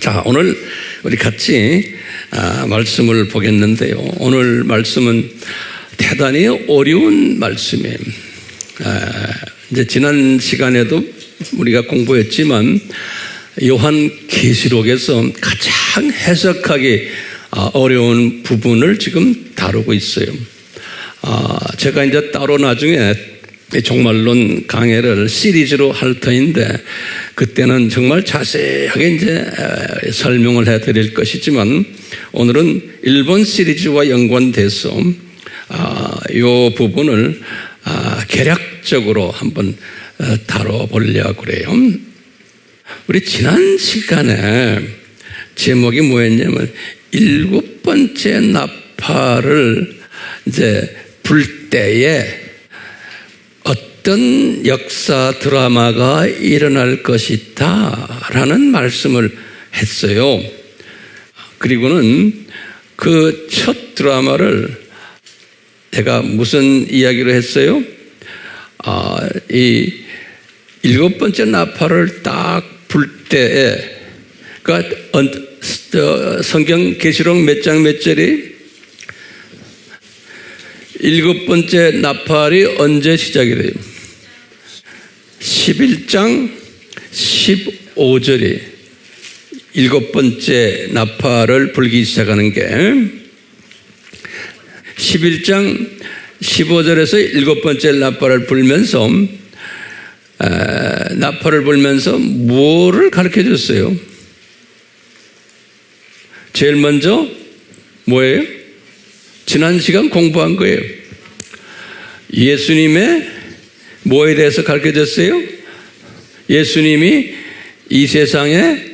자, 오늘 우리 같이 말씀을 보겠는데요. 오늘 말씀은 대단히 어려운 말씀이에요. 이제 지난 시간에도 우리가 공부했지만 요한계시록에서 가장 해석하기 어려운 부분을 지금 다루고 있어요. 제가 이제 따로 나중에 종말론 강해를 시리즈로 할 터인데 그때는 정말 자세하게 이제 설명을 해드릴 것이지만 오늘은 일본 시리즈와 연관돼서 이 부분을 개략적으로 한번 다뤄보려고 그래요. 우리 지난 시간에 제목이 뭐였냐면 7번째 나팔을 이제 불 때에 어떤 역사 드라마가 일어날 것이다 라는 말씀을 했어요. 그리고는 그 첫 드라마를 제가 무슨 이야기로 했어요? 이 7번째 나팔을 딱 불 때에 그러니까 성경 계시록 몇 장 몇 절이 7번째 나팔이 언제 시작이 돼요? 11장 15절이 7번째 나팔을 불기 시작하는 게 11장 15절에서 7번째 나팔을 불면서 뭐를 가르쳐 줬어요? 제일 먼저 뭐예요? 지난 시간 공부한 거예요. 예수님의 뭐에 대해서 가르쳐 줬어요? 예수님이 이 세상의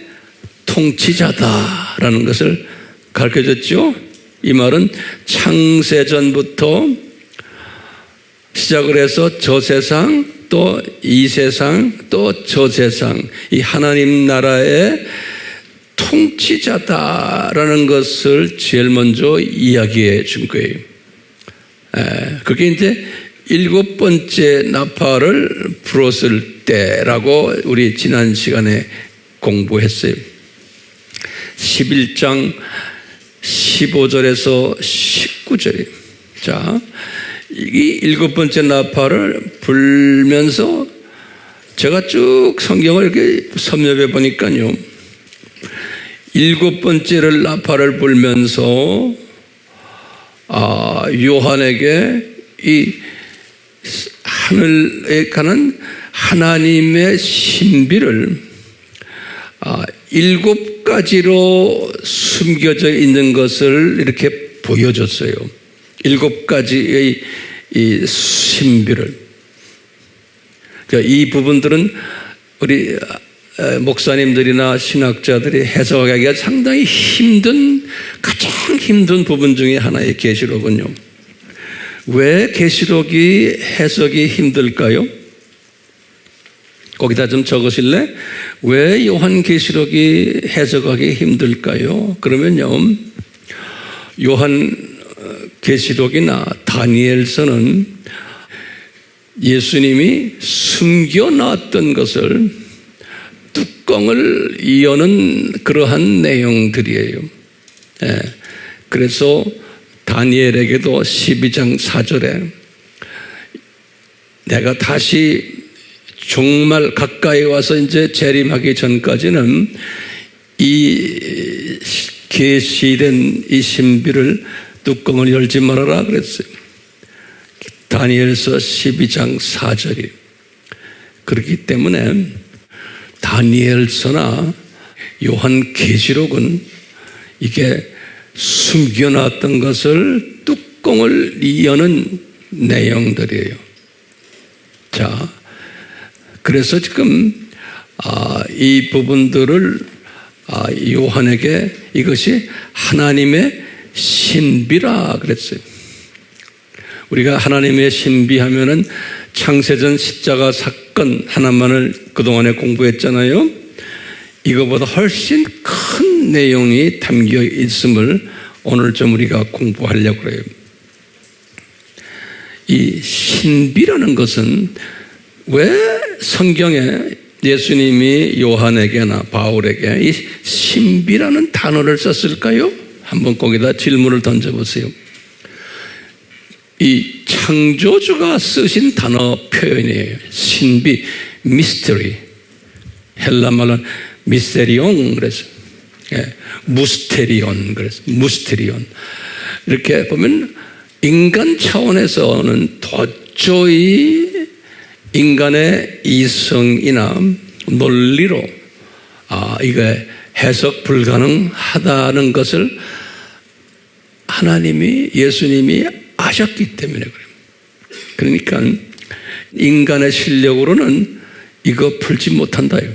통치자다라는 것을 가르쳐 줬죠. 이 말은 창세전부터 시작을 해서 저 세상 또 이 세상 또 저 세상 이 하나님 나라의 통치자다라는 것을 제일 먼저 이야기해 준 거예요. 그게 이제 7번째 나팔을 불었을 때라고 우리 지난 시간에 공부했어요. 11장 15절에서 19절이에요. 자, 이 7번째 나팔을 불면서 제가 쭉 성경을 이렇게 섭렵해 보니까요. 7번째를 나팔을 불면서 요한에게 이 하늘에 가는 하나님의 신비를 7가지로 숨겨져 있는 것을 이렇게 보여줬어요. 7가지의 이 신비를. 이 부분들은 우리 목사님들이나 신학자들이 해석하기가 상당히 가장 힘든 부분 중에 하나의 계시록은요. 왜 계시록이 해석이 힘들까요? 거기다 좀 적으실래? 왜 요한 계시록이 해석하기 힘들까요? 그러면요, 요한 계시록이나 다니엘서는 예수님이 숨겨놨던 것을 뚜껑을 여는 그러한 내용들이에요. 그래서 다니엘에게도 12장 4절에 내가 다시 정말 가까이 와서 이제 재림하기 전까지는 이 계시된 이 신비를 뚜껑을 열지 말아라 그랬어요. 다니엘서 12장 4절이. 그렇기 때문에 다니엘서나 요한계시록은 이게 숨겨놨던 것을 뚜껑을 여는 내용들이에요. 자, 그래서 지금 이 부분들을 요한에게 이것이 하나님의 신비라 그랬어요. 우리가 하나님의 신비 하면은 창세전 십자가 사건 하나만을 그동안에 공부했잖아요. 이거보다 훨씬 큰 내용이 담겨 있음을 오늘 좀 우리가 공부하려고 해요. 이 신비라는 것은 왜 성경에 예수님이 요한에게나 바울에게 이 신비라는 단어를 썼을까요? 한번 거기다 질문을 던져보세요. 이 창조주가 쓰신 단어 표현이에요. 신비, 미스터리. 헬라 말로 미스테리온 그래서 무스테리온 그래서 무스테리온. 이렇게 보면 인간 차원에서는 도저히 인간의 이성이나 논리로 이게 해석 불가능하다는 것을 하나님이 예수님이 아셨기 때문에 그래요. 그러니까 인간의 실력으로는 이거 풀지 못한다요.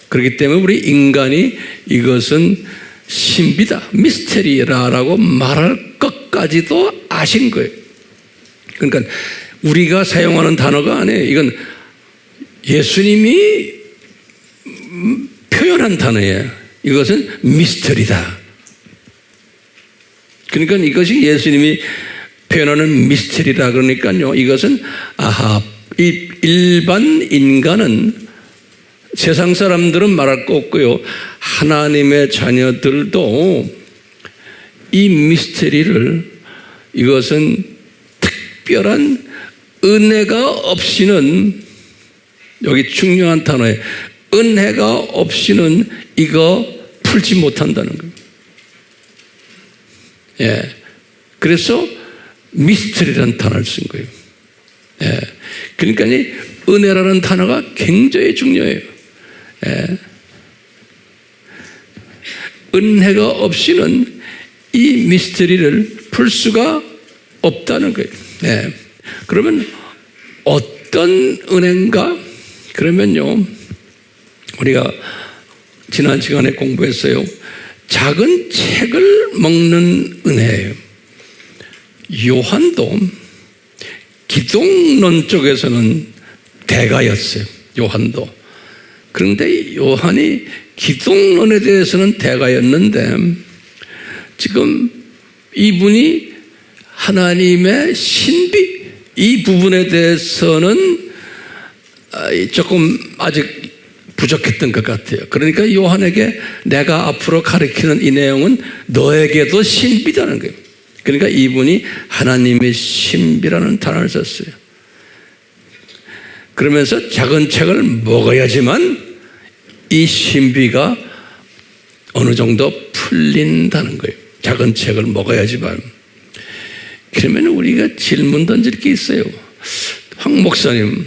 그렇기 때문에 우리 인간이 이것은 신비다, 미스테리라고 말할 것까지도 아신 거예요. 그러니까 우리가 사용하는 단어가 아니에요. 이건 예수님이 표현한 단어예요. 이것은 미스터리다. 그러니까 이것이 예수님이 표현하는 미스터리다. 그러니까요, 이것은 이 일반 인간은 세상 사람들은 말할 거 없고요, 하나님의 자녀들도 이 미스터리를 이것은 특별한 은혜가 없이는, 여기 중요한 단어에 은혜가 없이는 이거 풀지 못한다는 거예요. 그래서 미스터리라는 단어를 쓴 거예요. 그러니까 이 은혜라는 단어가 굉장히 중요해요. 은혜가 없이는 이 미스터리를 풀 수가 없다는 거예요. 그러면 어떤 은혜인가? 그러면요, 우리가 지난 시간에 공부했어요. 작은 책을 먹는 은혜예요. 요한도 기독론 쪽에서는 대가였어요. 요한도. 그런데 요한이 기독론에 대해서는 대가였는데 지금 이분이 하나님의 신비, 이 부분에 대해서는 조금 아직 부족했던 것 같아요. 그러니까 요한에게 내가 앞으로 가르치는 이 내용은 너에게도 신비라는 거예요. 그러니까 이분이 하나님의 신비라는 단어를 썼어요. 그러면서 작은 책을 먹어야지만 이 신비가 어느 정도 풀린다는 거예요. 작은 책을 먹어야지만. 그러면 우리가 질문 던질 게 있어요. 황 목사님,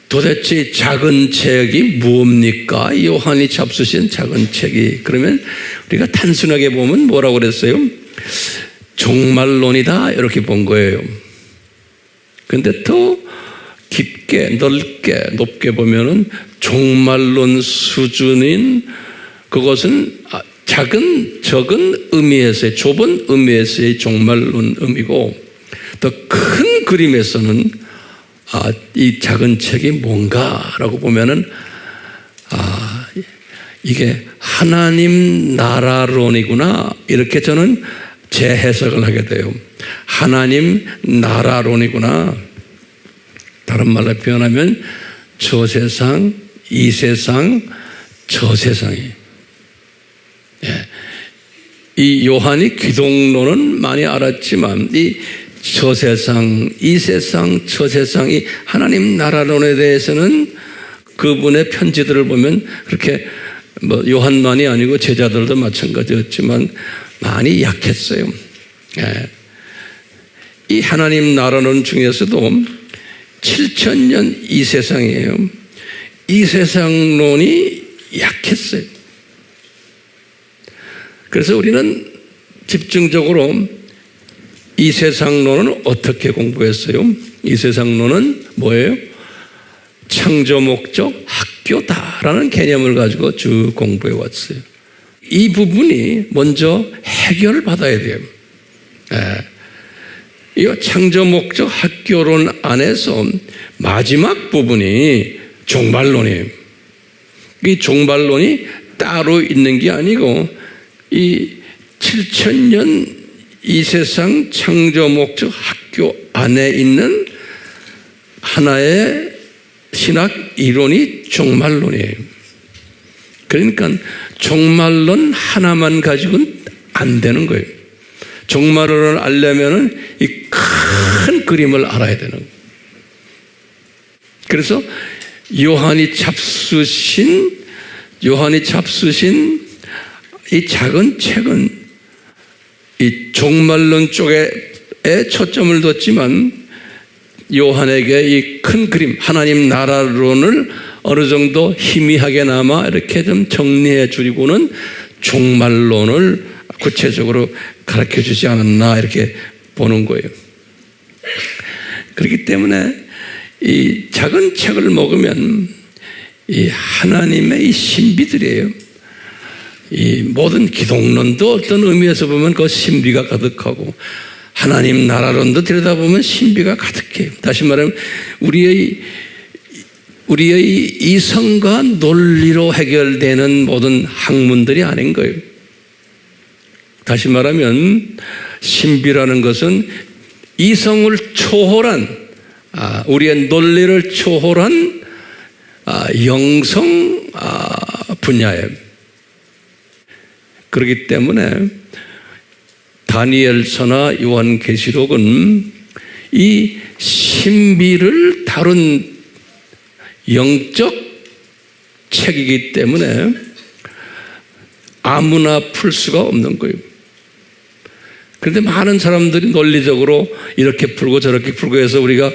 도대체 작은 책이 뭡니까? 요한이 잡수신 작은 책이. 그러면 우리가 단순하게 보면 뭐라고 그랬어요? 종말론이다, 이렇게 본 거예요. 그런데 더 깊게, 넓게, 높게 보면은 종말론 수준인 그것은 적은 의미에서의, 좁은 의미에서의 종말론 의미고, 더 큰 그림에서는 이 작은 책이 뭔가라고 보면은 이게 하나님 나라론이구나, 이렇게 저는 재해석을 하게 돼요. 하나님 나라론이구나. 다른 말로 표현하면 저 세상, 이 세상, 저 세상이. 이 요한이 기독론은 많이 알았지만 이 저 세상, 이 세상, 저 세상이 하나님 나라론에 대해서는 그분의 편지들을 보면 그렇게 요한만이 아니고 제자들도 마찬가지였지만 많이 약했어요. 이 하나님 나라론 중에서도 7,000년 이 세상이에요. 이 세상론이 약했어요. 그래서 우리는 집중적으로 이 세상론은 어떻게 공부했어요? 이 세상론은 뭐예요? 창조 목적 학교다라는 개념을 가지고 쭉 공부해 왔어요. 이 부분이 먼저 해결을 받아야 돼요. 이 창조 목적 학교론 안에서 마지막 부분이 종말론이에요. 이 종말론이 따로 있는 게 아니고 이 7,000년 이 세상 창조 목적 학교 안에 있는 하나의 신학 이론이 종말론이에요. 그러니까 종말론 하나만 가지고는 안 되는 거예요. 종말론을 알려면 이 큰 그림을 알아야 되는 거예요. 그래서 요한이 잡수신 이 작은 책은 이 종말론 쪽에 초점을 뒀지만 요한에게 이 큰 그림, 하나님 나라론을 어느 정도 희미하게나마 이렇게 좀 정리해 주고는 종말론을 구체적으로 가르쳐 주지 않았나 이렇게 보는 거예요. 그렇기 때문에 이 작은 책을 먹으면 이 하나님의 이 신비들이에요. 이 모든 기독론도 어떤 의미에서 보면 그 신비가 가득하고 하나님 나라론도 들여다보면 신비가 가득해요. 다시 말하면 우리의 이성과 논리로 해결되는 모든 학문들이 아닌 거예요. 다시 말하면 신비라는 것은 이성을 초월한 우리의 논리를 초월한 영성 분야예요. 그렇기 때문에 다니엘서나 요한계시록은 이 신비를 다룬 영적 책이기 때문에 아무나 풀 수가 없는 거예요. 그런데 많은 사람들이 논리적으로 이렇게 풀고 저렇게 풀고 해서 우리가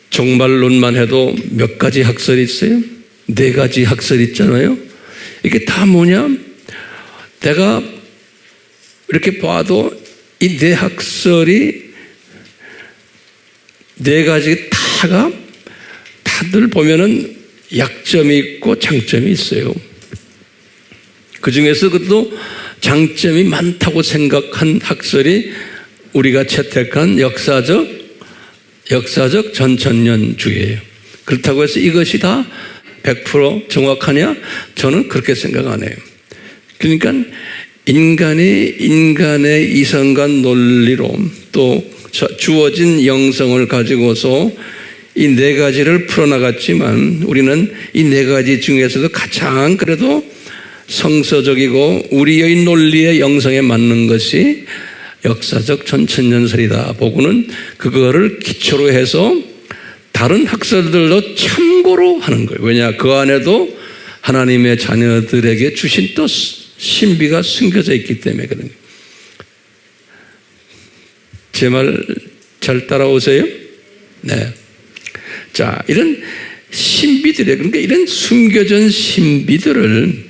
종말론만 해도 몇 가지 학설이 있어요? 4가지 학설이 있잖아요. 이게 다 뭐냐? 내가 이렇게 봐도 이 4학설이 4가지 다가 다들 보면은 약점이 있고 장점이 있어요. 그 중에서 그것도 장점이 많다고 생각한 학설이 우리가 채택한 역사적 전천년주의예요. 그렇다고 해서 이것이 다 100% 정확하냐? 저는 그렇게 생각 안 해요. 그러니까 인간의 이성과 논리로 또 주어진 영성을 가지고서 이 4가지를 풀어나갔지만 우리는 이 4가지 중에서도 가장 그래도 성서적이고 우리의 논리의 영성에 맞는 것이 역사적 전천년설이다 보고는 그거를 기초로 해서 다른 학설들도 참고로 하는 거예요. 왜냐? 그 안에도 하나님의 자녀들에게 주신 또 신비가 숨겨져 있기 때문에 그런 거예요. 제 말 잘 따라오세요? 네. 자, 이런 신비들이에요. 그러니까 이런 숨겨진 신비들을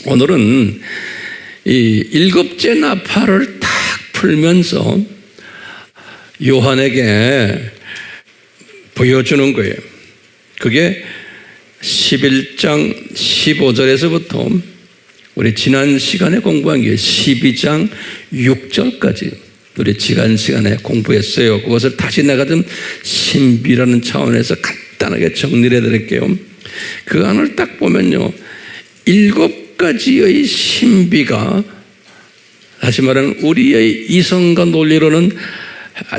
오늘은 이 7째 나팔을 딱 풀면서 요한에게 보여주는 거예요. 그게 11장 15절에서부터 우리 지난 시간에 공부한 게 12장 6절까지 우리 지난 시간에 공부했어요. 그것을 다시 내가 좀 신비라는 차원에서 간단하게 정리를 해드릴게요. 그 안을 딱 보면요, 7가지의 신비가 다시 말하면 우리의 이성과 논리로는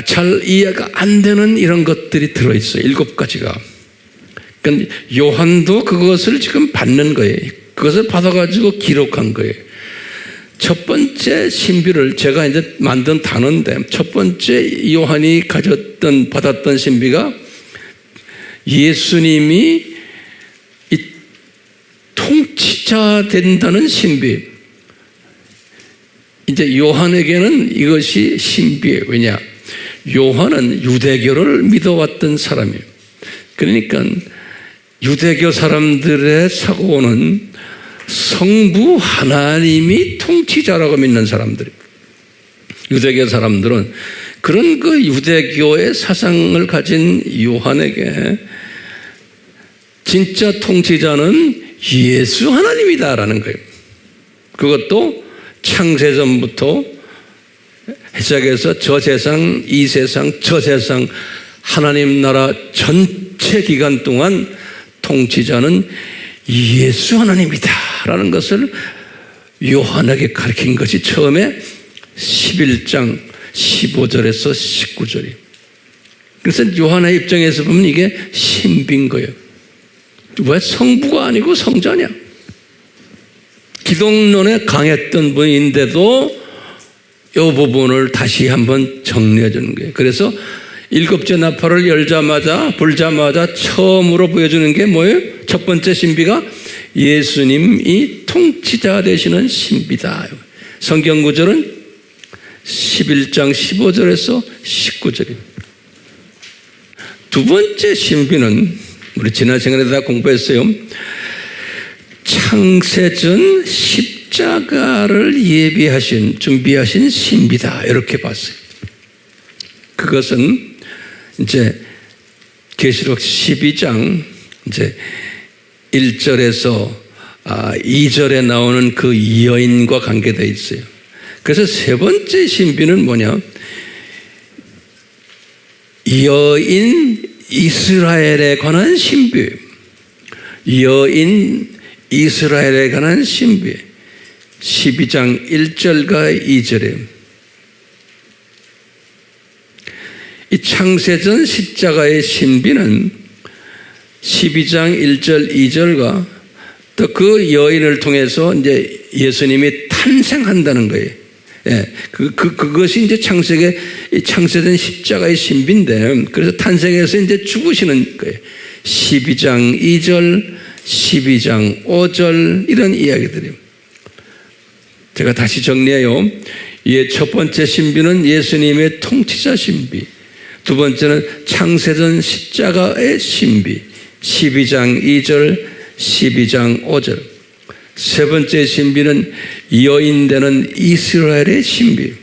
잘 이해가 안 되는 이런 것들이 들어있어요. 7가지가. 그러니까 요한도 그것을 지금 받는 거예요. 그것을 받아가지고 기록한 거예요. 첫 번째 신비를 제가 이제 만든 단어인데 첫 번째 요한이 받았던 신비가 예수님이 이 통치자 된다는 신비. 이제 요한에게는 이것이 신비예요. 왜냐? 요한은 유대교를 믿어왔던 사람이에요. 그러니까 유대교 사람들의 사고는 성부 하나님이 통치자라고 믿는 사람들이에요. 유대교 사람들은 그런 그 유대교의 사상을 가진 요한에게 진짜 통치자는 예수 하나님이다라는 거예요. 그것도 창세전부터 시작해서 저 세상, 이 세상, 저 세상 하나님 나라 전체 기간 동안 통치자는 예수 하나님이다라는 것을 요한에게 가르친 것이 처음에 11장 15절에서 19절이에요. 그래서 요한의 입장에서 보면 이게 신비인 거예요. 왜 성부가 아니고 성자냐? 기독론에 강했던 분인데도 이 부분을 다시 한번 정리해 주는 거예요. 그래서 일곱째 나팔을 불자마자 처음으로 보여주는 게 뭐예요? 첫 번째 신비가 예수님이 통치자 되시는 신비다. 성경 구절은 11장 15절에서 19절입니다. 두 번째 신비는 우리 지난 시간에 다 공부했어요. 창세전 십자가를 준비하신 신비다. 이렇게 봤어요. 그것은 이제 계시록 12장 이제 1절에서 2절에 나오는 그 여인과 관계되어 있어요. 그래서 세 번째 신비는 뭐냐? 여인 이스라엘에 관한 신비. 여인 이스라엘에 관한 신비. 12장 1절과 2절에 이 창세전 십자가의 신비는 12장 1절 2절과 또 그 여인을 통해서 이제 예수님이 탄생한다는 거예요. 예, 그것이 이제 창세전 십자가의 신비인데, 그래서 탄생해서 이제 죽으시는 거예요. 12장 2절, 12장 5절, 이런 이야기들이에요. 제가 다시 정리해요. 첫 번째 신비는 예수님의 통치자 신비. 두 번째는 창세전 십자가의 신비. 12장 2절, 12장 5절. 세 번째 신비는 여인되는 이스라엘의 신비.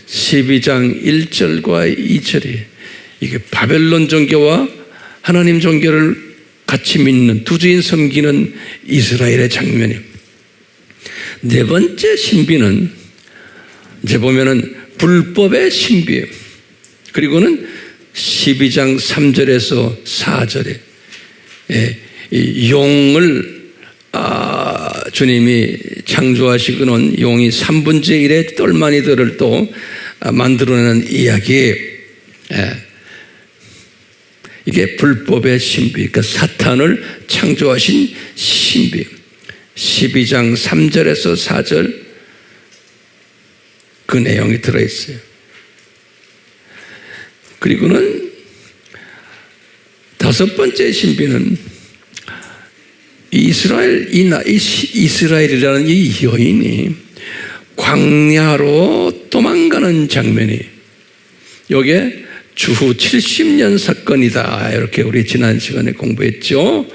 12장 1절과 2절이 이게 바벨론 종교와 하나님 종교를 같이 믿는 두주인 섬기는 이스라엘의 장면이에요. 네 번째 신비는 이제 보면은 불법의 신비예요. 그리고는 12장 3절에서 4절에 이 용을 주님이 창조하시고는 용이 3분의 1의 똘마니들을 또 만들어내는 이야기예요. 이게 불법의 신비, 그러니까 사탄을 창조하신 신비. 12장 3절에서 4절 그 내용이 들어있어요. 그리고는 다섯 번째 신비는 이스라엘이라는 이 여인이 광야로 도망가는 장면이, 이게 주후 70년 사건이다. 이렇게 우리 지난 시간에 공부했죠.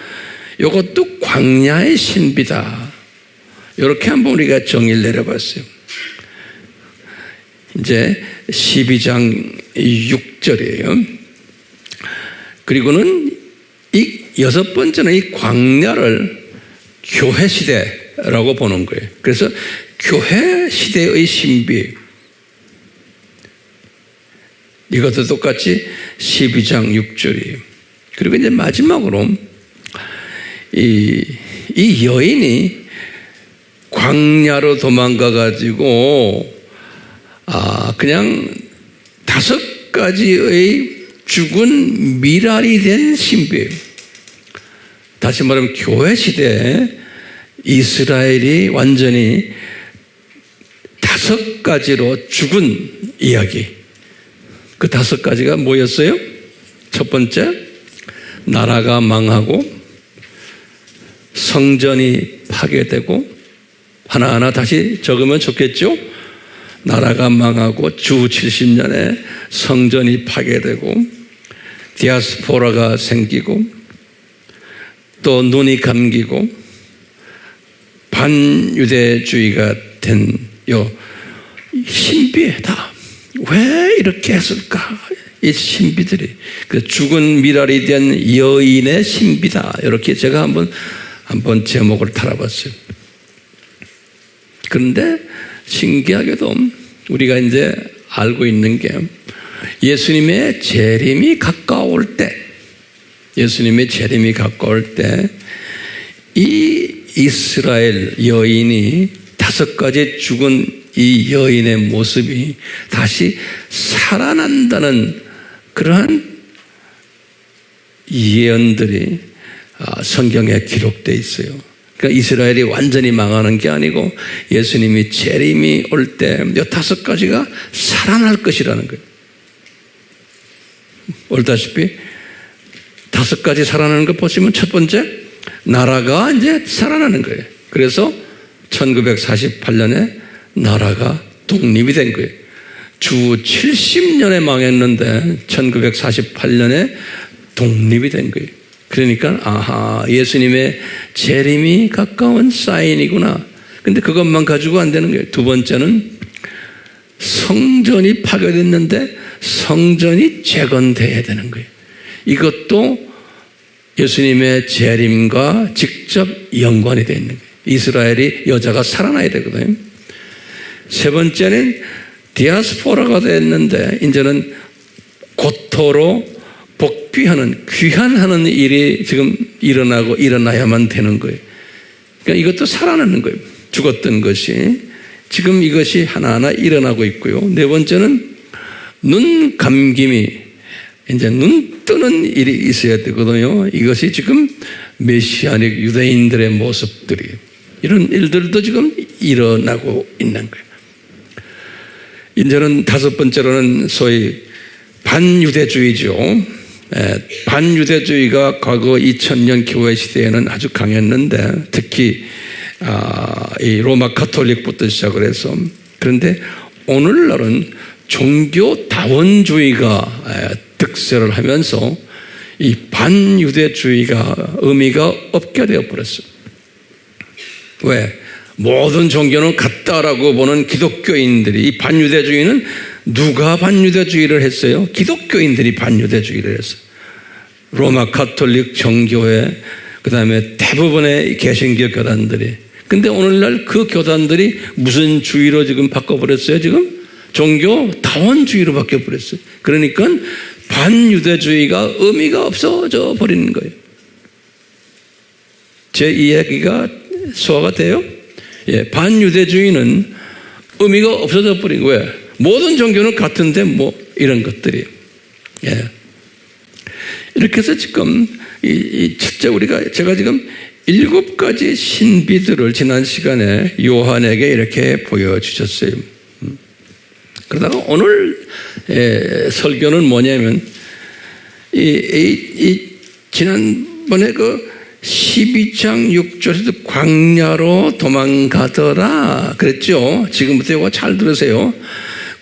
이것도 광야의 신비다. 이렇게 한번 우리가 정의를 내려봤어요. 이제 12장 6절이에요. 그리고는 이 여섯 번째는 이 광야를 교회 시대라고 보는 거예요. 그래서 교회 시대의 신비, 이것도 똑같이 12장 6절이에요. 그리고 이제 마지막으로 이 여인이 광야로 도망가가지고 그냥 5가지의 죽은 미랄이 된 신비예요. 다시 말하면 교회 시대에 이스라엘이 완전히 5가지로 죽은 이야기. 그 5가지가 뭐였어요? 첫 번째, 나라가 망하고 성전이 파괴되고, 하나하나 다시 적으면 좋겠죠? 나라가 망하고 주 70년에 성전이 파괴되고 디아스포라가 생기고 또 눈이 감기고 반유대주의가 된 요 신비다. 왜 이렇게 했을까? 이 신비들이 그 죽은 미랄이 된 여인의 신비다. 이렇게 제가 한번 제목을 달아봤어요. 그런데 신기하게도 우리가 이제 알고 있는 게 예수님의 재림이 가까울 때, 이 이스라엘 여인이 5가지 죽은 이 여인의 모습이 다시 살아난다는 그러한 예언들이 성경에 기록되어 있어요. 그러니까 이스라엘이 완전히 망하는 게 아니고 예수님이 재림이 올 때 이 5가지가 살아날 것이라는 거예요. 올다시피 5가지 살아나는 거 보시면 첫 번째, 나라가 이제 살아나는 거예요. 그래서 1948년에 나라가 독립이 된 거예요. 주 70년에 망했는데 1948년에 독립이 된 거예요. 그러니까 아하, 예수님의 재림이 가까운 사인이구나. 근데 그것만 가지고 안 되는 거예요. 두 번째는 성전이 파괴됐는데 성전이 재건돼야 되는 거예요. 이것도 예수님의 재림과 직접 연관이 되어 있는 거예요. 이스라엘이 여자가 살아나야 되거든요. 세 번째는 디아스포라가 됐는데 이제는 고토로 복귀하는, 귀환하는 일이 지금 일어나야만 되는 거예요. 그러니까 이것도 살아나는 거예요. 죽었던 것이. 지금 이것이 하나하나 일어나고 있고요. 네 번째는 눈 감김이, 이제 눈 뜨는 일이 있어야 되거든요. 이것이 지금 메시아닉 유대인들의 모습들이, 이런 일들도 지금 일어나고 있는 거예요. 이제는 5번째로는 소위 반유대주의죠. 반유대주의가 과거 2000년 교회 시대에는 아주 강했는데, 특히 이 로마 가톨릭부터 시작을 해서, 그런데 오늘날은 종교다원주의가 득세를 하면서 이 반유대주의가 의미가 없게 되어버렸어요. 왜? 모든 종교는 같다라고 보는 기독교인들이, 이 반유대주의는 누가 반유대주의를 했어요? 기독교인들이 반유대주의를 했어요. 로마 가톨릭 정교회, 그 다음에 대부분의 개신교 교단들이. 근데 오늘날 그 교단들이 무슨 주의로 지금 바꿔버렸어요? 지금 종교 다원주의로 바뀌어버렸어요. 그러니까 반유대주의가 의미가 없어져 버리는 거예요. 제 이야기가 소화가 돼요? 예, 반유대주의는 의미가 없어져 버린 거예요. 왜? 모든 종교는 같은데 뭐 이런 것들이. 예. 이렇게 해서 지금 첫째 제가 지금 7가지 신비들을 지난 시간에 요한에게 이렇게 보여주셨어요. 그러다가 오늘 설교는 뭐냐면 지난번에 그 12장 6절에서 광야로 도망가더라 그랬죠. 지금부터 이거 잘 들으세요.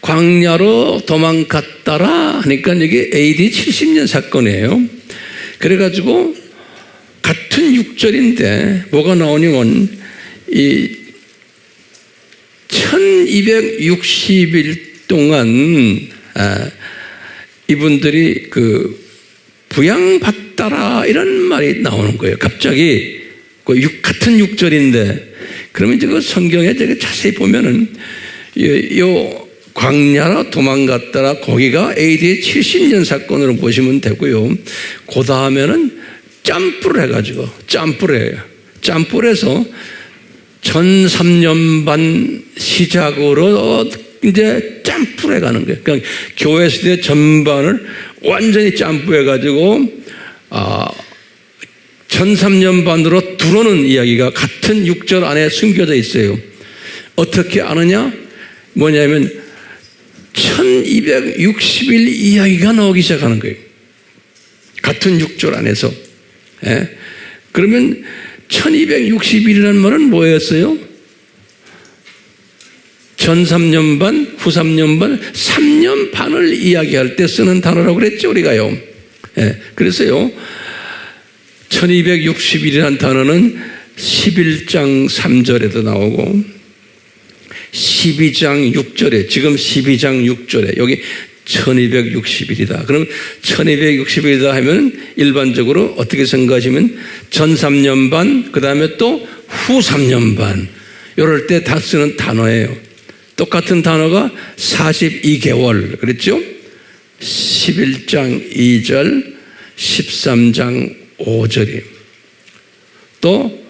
광야로 도망갔더라 하니까 이게 AD 70년 사건이에요. 그래가지고 같은 6절인데 뭐가 나오냐면 이 1260일 동안 이분들이 그 부양받더라 이런 말이 나오는 거예요. 갑자기 같은 6절인데, 그러면 이제 그 성경에 되게 자세히 보면은 요 광야로 도망갔더라 거기가 AD 70년 사건으로 보시면 되고요. 그 다음에는 짬뿌를 해가지고 짬뿌를 해요. 짬뿌를 해서 1003년 반 시작으로 이제 짬뿌를 해가는 거예요. 그러니까 교회 시대 전반을 완전히 짬뿌해가지고 1003년 반으로 들어오는 이야기가 같은 6절 안에 숨겨져 있어요. 어떻게 아느냐? 뭐냐면 1260일 이야기가 나오기 시작하는 거예요. 같은 6절 안에서. 예? 그러면 1260일이라는 말은 뭐였어요? 전 3년 반, 후 3년 반, 3년 반을 이야기할 때 쓰는 단어라고 그랬죠, 우리가요. 예. 그래서요, 1260일이라는 단어는 11장 3절에도 나오고, 12장 6절에, 지금 12장 6절에, 여기 1260일이다. 그럼 1260일이다 하면 일반적으로 어떻게 생각하시면 전 3년 반, 그 다음에 또 후 3년 반, 이럴 때 다 쓰는 단어예요. 똑같은 단어가 42개월, 그랬죠? 11장 2절, 13장 5절이. 또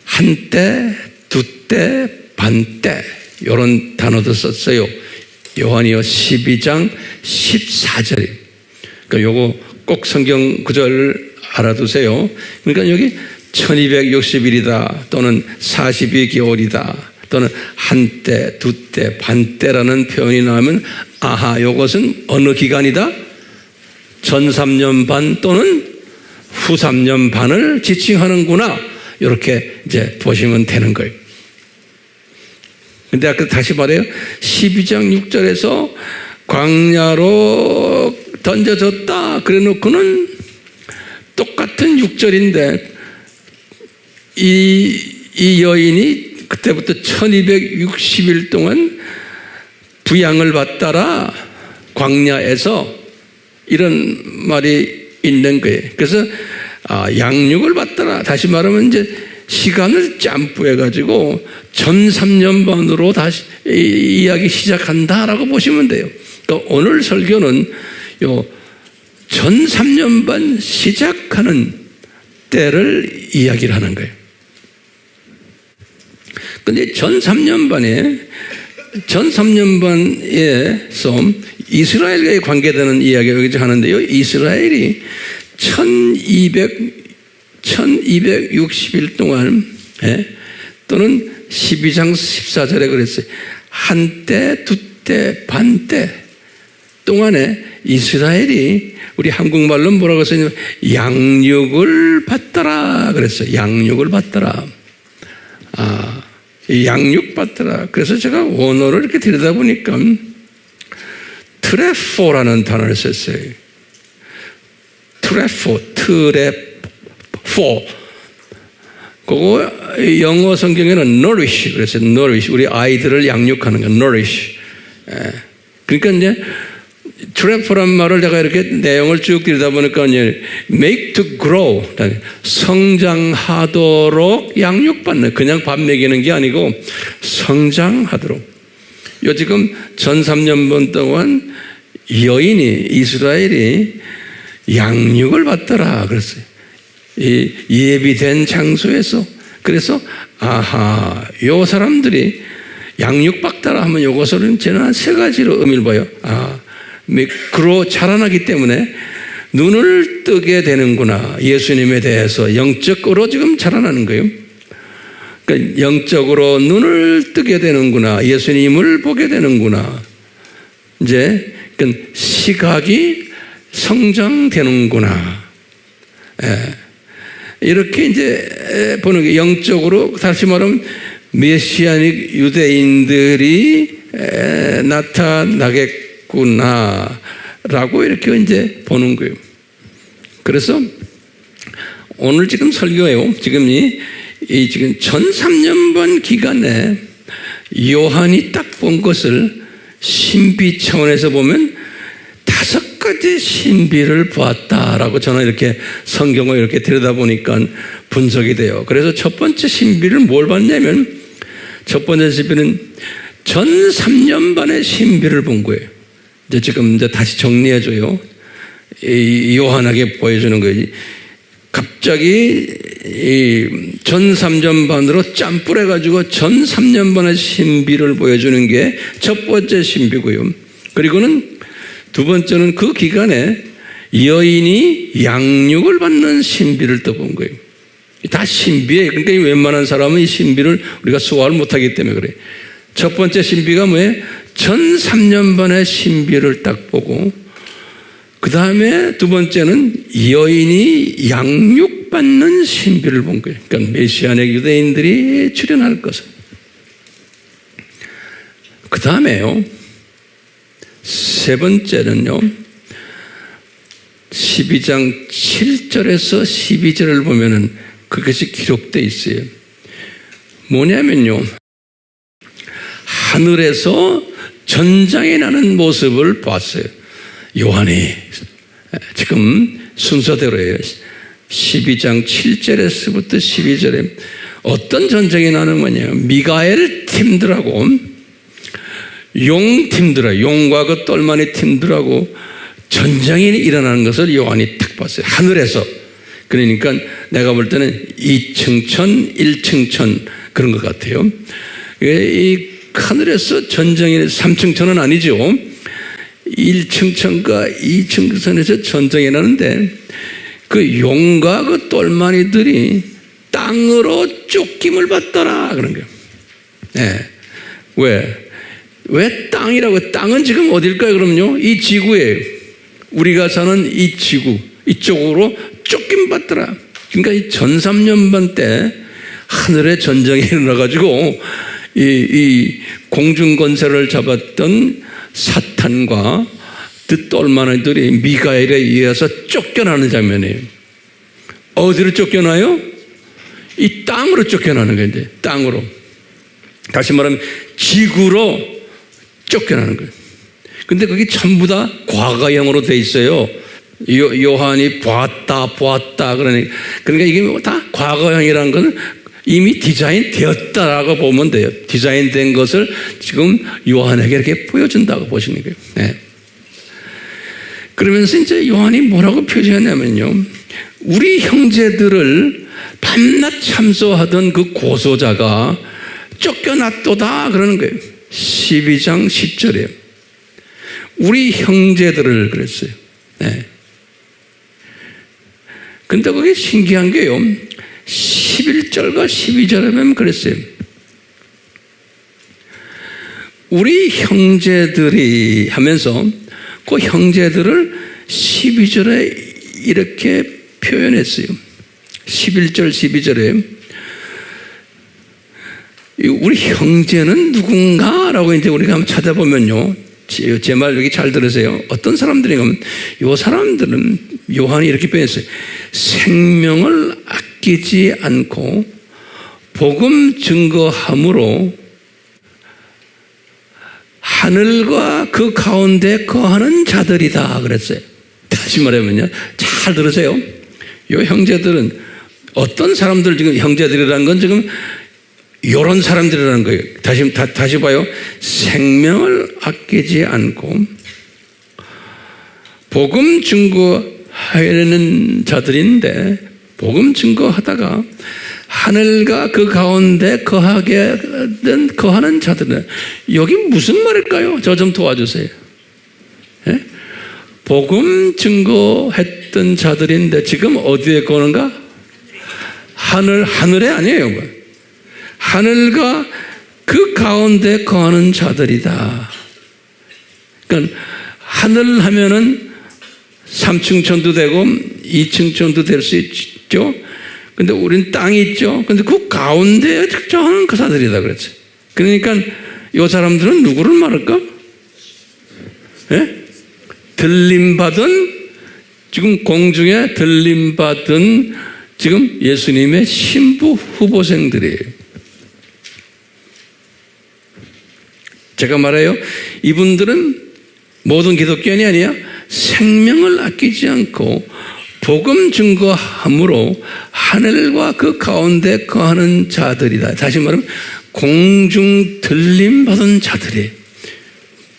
한때, 두때, 반때, 이런 단어도 썼어요. 요한이요 12장 14절이. 그러니까 요거 꼭 성경 구절을 알아두세요. 그러니까 여기 1260일이다 또는 42개월이다 또는 한때, 두때, 반때라는 표현이 나오면 아하, 이것은 어느 기간이다? 전 3년 반 또는 후 3년 반을 지칭하는구나. 이렇게 이제 보시면 되는 거예요. 근데 아까 다시 말해요. 12장 6절에서 광야로 던져졌다. 그래 놓고는 똑같은 6절인데 이 여인이 그때부터 1260일 동안 부양을 받다라 광야에서 이런 말이 있는 거예요. 그래서 양육을 받다라. 다시 말하면 이제 시간을 짬뿌해가지고 전 3년 반으로 다시 이야기 시작한다라고 보시면 돼요. 그러니까 오늘 설교는 전 3년 반 시작하는 때를 이야기를 하는 거예요. 근데 전 3년 반에서 이스라엘과의 관계되는 이야기를 여기서 하는데요. 이스라엘이 1260일 동안 또는 12장 14절에 그랬어요. 한때, 두때, 반때 동안에 이스라엘이 우리 한국말로 뭐라고 써있냐면 양육을 받더라 그랬어요. 양육을 받더라. 양육 받더라. 그래서 제가 원어를 이렇게 들여다보니까 트레포라는 단어를 썼어요. 트레포. 그거 영어 성경에는 nourish 그랬어요. nourish. 우리 아이들을 양육하는 거 nourish. 그러니까 이제 트레포란 말을 제가 이렇게 내용을 쭉 들여다보니까 이제 make to grow, 성장하도록 양육받는, 그냥 밥 먹이는 게 아니고 성장하도록. 요 지금 전 3년 반 동안 여인이 이스라엘이 양육을 받더라 그랬어요. 이 예비된 장소에서. 그래서 아하, 요 사람들이 양육받더라 하면 요것을 저는 한 세 가지로 의미를 봐요. 미끄러 자라나기 때문에 눈을 뜨게 되는구나. 예수님에 대해서 영적으로 지금 자라나는 거예요. 그러니까 영적으로 눈을 뜨게 되는구나. 예수님을 보게 되는구나. 이제 그러니까 시각이 성장되는구나. 이렇게 이제 보는 게 영적으로, 다시 말하면 메시아닉 유대인들이 나타나겠구나라고 이렇게 이제 보는 거예요. 그래서 오늘 지금 설교예요. 지금 지금 전 3년 반 기간에 요한이 딱 본 것을 신비 차원에서 보면 5가지 신비를 보았다라고 저는 이렇게 성경을 이렇게 들여다보니까 분석이 돼요. 그래서 첫 번째 신비를 뭘 봤냐면, 첫 번째 신비는 전 3년 반의 신비를 본 거예요. 이제 지금 이제 다시 정리해줘요. 요한에게 보여주는 거예요. 갑자기 전 3년 반으로 짬뿌려가지고 전 3년 반의 신비를 보여주는 게 첫 번째 신비고요. 그리고는 두 번째는 그 기간에 여인이 양육을 받는 신비를 또 본 거예요. 다 신비예요. 그러니까 웬만한 사람은 이 신비를 우리가 소화를 못하기 때문에 그래요. 첫 번째 신비가 뭐예요? 전 3년 반의 신비를 딱 보고, 그 다음에 두 번째는 여인이 양육받는 신비를 본 거예요. 그러니까 메시아닉 유대인들이 출현할 것을. 그 다음에요, 세 번째는요, 12장 7절에서 12절을 보면은 그것이 기록되어 있어요. 뭐냐면요, 하늘에서 전장이 나는 모습을 봤어요. 요한이. 지금 순서대로예요. 12장 7절에서부터 12절에 어떤 전쟁이 나는 거냐, 미가엘 팀들하고 용 팀들하고, 용과 그 똘마니 팀들하고 전쟁이 일어나는 것을 요한이 딱 봤어요. 하늘에서. 그러니까 내가 볼 때는 2층천, 1층천 그런 것 같아요. 이 하늘에서 전쟁이, 3층천은 아니죠. 1층천과 2층천에서 전쟁이 나는데, 그 용과 그 똘마니들이 땅으로 쫓김을 받더라 그런 거예요. 네. 왜 땅이라고? 땅은 지금 어딜까요? 그러면요, 이 지구에 우리가 사는 이 지구 이쪽으로 쫓김 받더라. 그러니까 이 전삼년반 때 하늘에 전쟁이 일어나가지고 이 공중 권세를 잡았던 사탄과 그 똘마니들이 미가엘에 의해서 쫓겨나는 장면이에요. 어디로 쫓겨나요? 이 땅으로 쫓겨나는 거예요. 이제 땅으로. 다시 말하면 지구로 쫓겨나는 거예요. 근데 그게 전부 다 과거형으로 돼 있어요. 요한이 보았다 그러니까 이게 다 과거형이라는 건 이미 디자인 되었다라고 보면 돼요. 디자인된 것을 지금 요한에게 이렇게 보여준다고 보시는 거예요. 네. 그러면서 이제 요한이 뭐라고 표시하냐면요, 우리 형제들을 밤낮 참소하던 그 고소자가 쫓겨났도다 그러는 거예요. 12장 10절에 우리 형제들을 그랬어요. 네. 근데 그게 신기한 게요, 11절과 12절에 보면 그랬어요. 우리 형제들이 하면서 그 형제들을 12절에 이렇게 표현했어요. 11절 12절에 우리 형제는 누군가라고 이제 우리가 한번 찾아보면요, 제 말 여기 잘 들으세요. 어떤 사람들이 가면 요 사람들은 요한이 이렇게 표현했어요. 생명을 아끼지 않고 복음 증거함으로 하늘과 그 가운데 거하는 자들이다 그랬어요. 다시 말하면요, 잘 들으세요. 요 형제들은 어떤 사람들, 지금 형제들이라는 건 지금 이런 사람들이라는 거예요. 다시 봐요. 생명을 아끼지 않고 복음 증거하려는 자들인데, 복음 증거하다가 하늘과 그 가운데 거하는 자들은, 여기 무슨 말일까요? 저 좀 도와주세요. 예? 복음 증거했던 자들인데 지금 어디에 거는가? 하늘에 아니에요. 하늘과 그 가운데 거하는 자들이다. 그러니까 하늘 하면은 3층 천도 되고 2층 천도 될 수 있죠. 근데 우린 땅이 있죠. 근데 그 가운데에 특정하는 그 사람들이다 그랬어요. 그러니까 이 사람들은 누구를 말할까? 예? 들림받은, 지금 공중에 들림받은 지금 예수님의 신부 후보생들이에요. 제가 말해요, 이분들은 모든 기독교인이 아니야. 생명을 아끼지 않고 복음 증거함으로 하늘과 그 가운데 거하는 자들이다. 다시 말하면 공중 들림받은 자들이에요.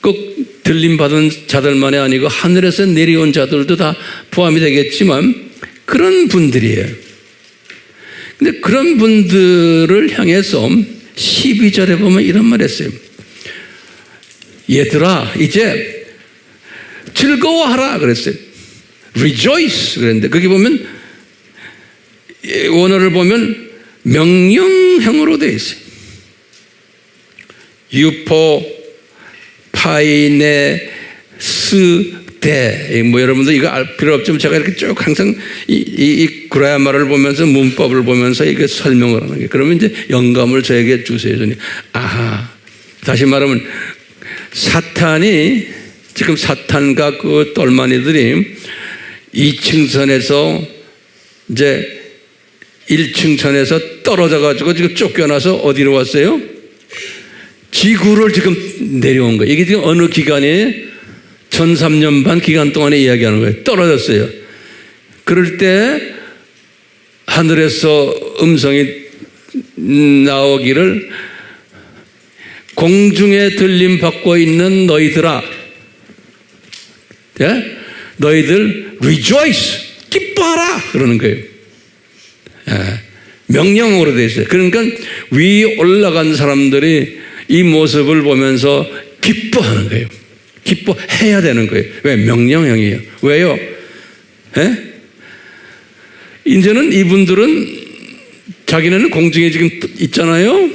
꼭 들림받은 자들만이 아니고 하늘에서 내려온 자들도 다 포함이 되겠지만 그런 분들이에요. 근데 그런 분들을 향해서 12절에 보면 이런 말 했어요. 얘들아, 이제 즐거워하라 그랬어요. Rejoice 그랬는데, 거기 보면 원어를 보면 명령형으로 되어 있어요. 유포 파이네 스대, 뭐 여러분들 이거 알 필요 없지만 제가 이렇게 쭉 항상 이 그라야말을 보면서 문법을 보면서 이게 설명을 하는 게, 그러면 이제 영감을 저에게 주세요. 아하, 다시 말하면 사탄이, 지금 사탄과 그 똘마니들이 2층 선에서 이제 1층 선에서 떨어져 가지고 지금 쫓겨나서 어디로 왔어요? 지구를 지금 내려온 거예요. 이게 지금 어느 기간에 1300년 반 기간 동안에 이야기하는 거예요. 떨어졌어요. 그럴 때 하늘에서 음성이 나오기를, 공중에 들림 받고 있는 너희들아, 예? 너희들 rejoice, 기뻐하라 그러는 거예요. 예. 명령어로 되어 있어요. 그러니까 위에 올라간 사람들이 이 모습을 보면서 기뻐하는 거예요. 기뻐해야 되는 거예요. 왜? 명령형이에요. 왜요? 예? 이제는 이분들은 자기네는 공중에 지금 있잖아요.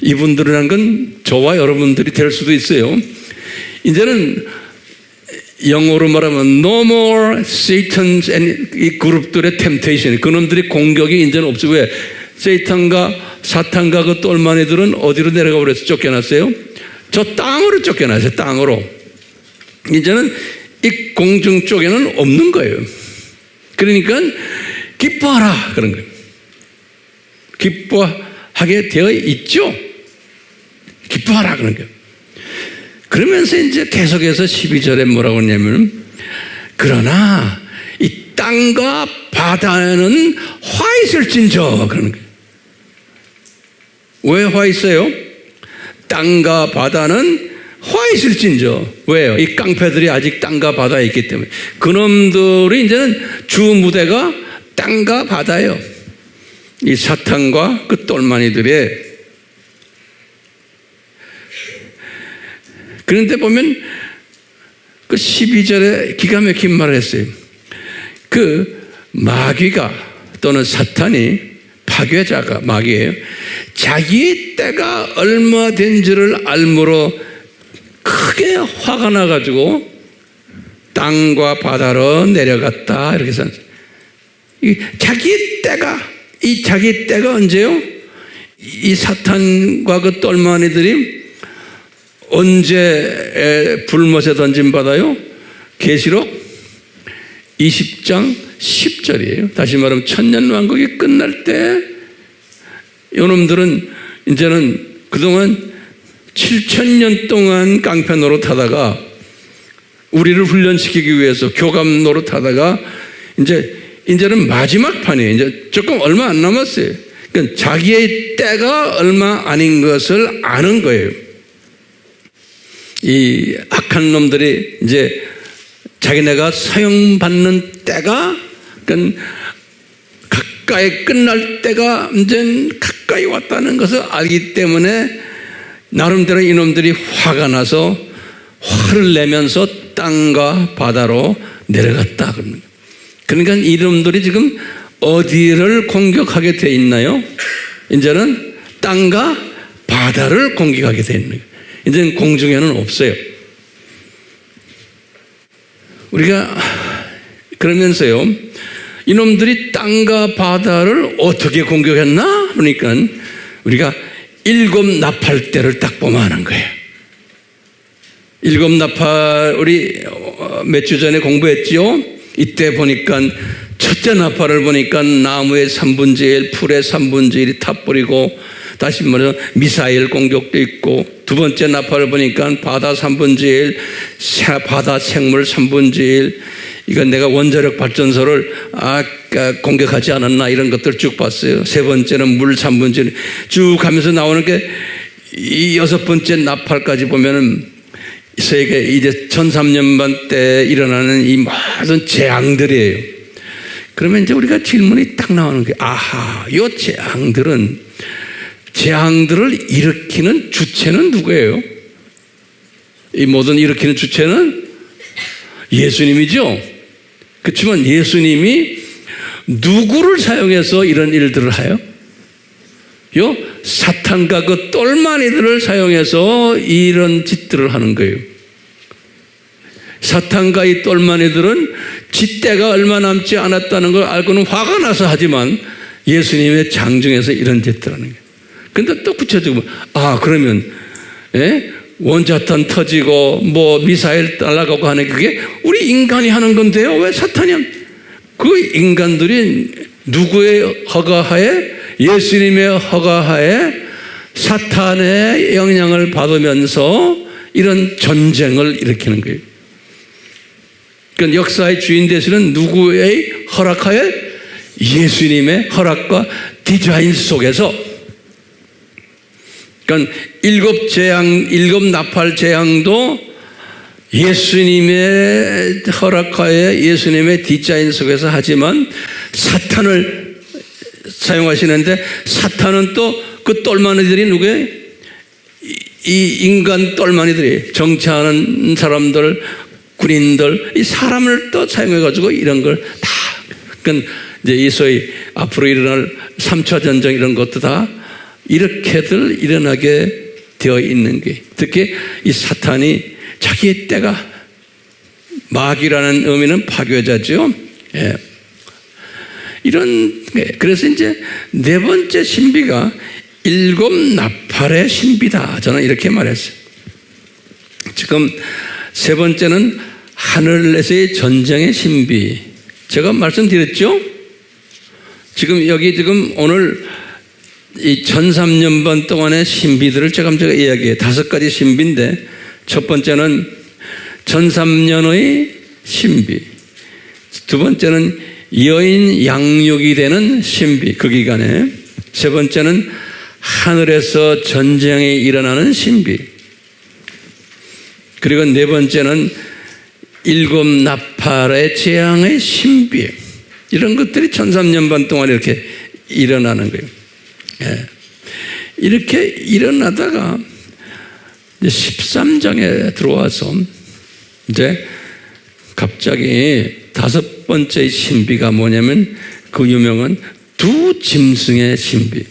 이분들이란 건 저와 여러분들이 될 수도 있어요. 이제는 영어로 말하면 no more Satan's and 이 그룹들의 temptation, 그놈들의 공격이 이제는 없어요. 왜? 사탄과 그 똘마니들은 어디로 내려가 버려서 쫓겨났어요? 저 땅으로 쫓겨났어요. 땅으로. 이제는 이 공중 쪽에는 없는 거예요. 그러니까 기뻐하라 그런 거예요. 기뻐하게 되어 있죠. 기뻐하라 그런 거예요. 그러면서 이제 계속해서 12절에 뭐라고 하냐면, 그러나 이 땅과 바다는 화 있을진저 그러는 거예요. 왜 화 있어요? 땅과 바다는 화 있을진저. 왜요? 이 깡패들이 아직 땅과 바다에 있기 때문에. 그놈들이 이제는 주 무대가 땅과 바다예요. 이 사탄과 그 똘마니들의. 그런데 보면 그 12절에 기가 막힌 말을 했어요. 그 마귀가 또는 사탄이, 파괴자가 마귀예요. 자기의 때가 얼마 된지를 알므로 크게 화가 나가지고 땅과 바다로 내려갔다 이렇게 썼어요. 자기의 때가 언제요? 이 사탄과 그 똘마니들이 언제 불못에 던진 바다요? 계시록 20장 10절이에요. 다시 말하면 천년왕국이 끝날 때 이놈들은 이제는 그동안 7,000년 동안 깡패 노릇하다가 우리를 훈련시키기 위해서 교감 노릇하다가 이제는 마지막 판이에요. 이제 조금 얼마 안 남았어요. 그러니까 자기의 때가 얼마 아닌 것을 아는 거예요. 이 악한 놈들이 이제 자기네가 사용받는 때가, 그러니까 가까이 끝날 때가 이제 가까이 왔다는 것을 알기 때문에 나름대로 이놈들이 화가 나서 화를 내면서 땅과 바다로 내려갔다. 그러니까 이놈들이 지금 어디를 공격하게 돼 있나요? 이제는 땅과 바다를 공격하게 돼 있는 거예요. 이제는 공중에는 없어요. 우리가 그러면서요, 이놈들이 땅과 바다를 어떻게 공격했나? 그러니까 우리가 7 나팔 때를 딱 보면 아는 거예요. 7 나팔 우리 몇 주 전에 공부했지요. 이때 보니까 첫째 나팔을 보니까 나무의 3분의 1, 풀의 3분의 1이 타버리고, 다시 말해서 미사일 공격도 있고, 두 번째 나팔을 보니까 바다 3분의 1, 바다 생물 3분의 1, 이건 내가 원자력 발전소를 공격하지 않았나 이런 것들 쭉 봤어요. 세 번째는 물 3분의 1 쭉 가면서 나오는 게, 이 6번째 나팔까지 보면은 세계 이제 1300년 때 일어나는 이 모든 재앙들이에요. 그러면 이제 우리가 질문이 딱 나오는 게, 아하, 이 재앙들을 일으키는 주체는 누구예요? 이 모든 일으키는 주체는 예수님이죠. 그렇지만 예수님이 누구를 사용해서 이런 일들을 해요? 사탄과 그 똘마니들을 사용해서 이런 짓들을 하는 거예요. 사탄과 이 똘마니들은 지 때가 얼마 남지 않았다는 걸 알고는 화가 나서 하지만 예수님의 장중에서 이런 짓들을 하는 거예요. 근데 또 구체적으로, 그러면, 원자탄 터지고, 미사일 날아가고 하는 그게 우리 인간이 하는 건데요? 왜 사탄이 그 인간들이 누구의 허가하에? 예수님의 허가하에 사탄의 영향을 받으면서 이런 전쟁을 일으키는 거예요. 그러니까 역사의 주인 되시는 누구의 허락하에? 예수님의 허락과 디자인 속에서. 그러니까 7 나팔 재앙도 예수님의 허락하에 예수님의 디자인 속에서 하지만 사탄을 사용하시는데, 사탄은 또 그 똘마니들이 누구예요? 이 인간 똘마니들이, 정치하는 사람들, 군인들, 이 사람을 또 사용해가지고 이런 걸 다, 그러니까 이제 이 소위 앞으로 일어날 3차 전쟁 이런 것도 다 이렇게들 일어나게 되어 있는 게, 특히 이 사탄이 자기의 때가, 마귀라는 의미는 파괴자죠. 예. 이런, 그래서 이제 네 번째 신비가 일곱 나팔의 신비다. 저는 이렇게 말했어요. 지금 세 번째는 하늘에서의 전쟁의 신비. 제가 말씀드렸죠? 지금 오늘 이 1300년 동안의 신비들을 제가 이야기해요. 5가지 신비인데, 첫 번째는 1300년의 신비. 두 번째는 여인 양육이 되는 신비, 그 기간에. 세 번째는 하늘에서 전쟁이 일어나는 신비. 그리고 네 번째는 일곱 나팔의 재앙의 신비. 이런 것들이 1300년 동안 이렇게 일어나는 거예요. 예. 이렇게 일어나다가 이제 13장에 들어와서 이제 갑자기 5번째 신비가 뭐냐면 그 유명한 두 짐승의 신비.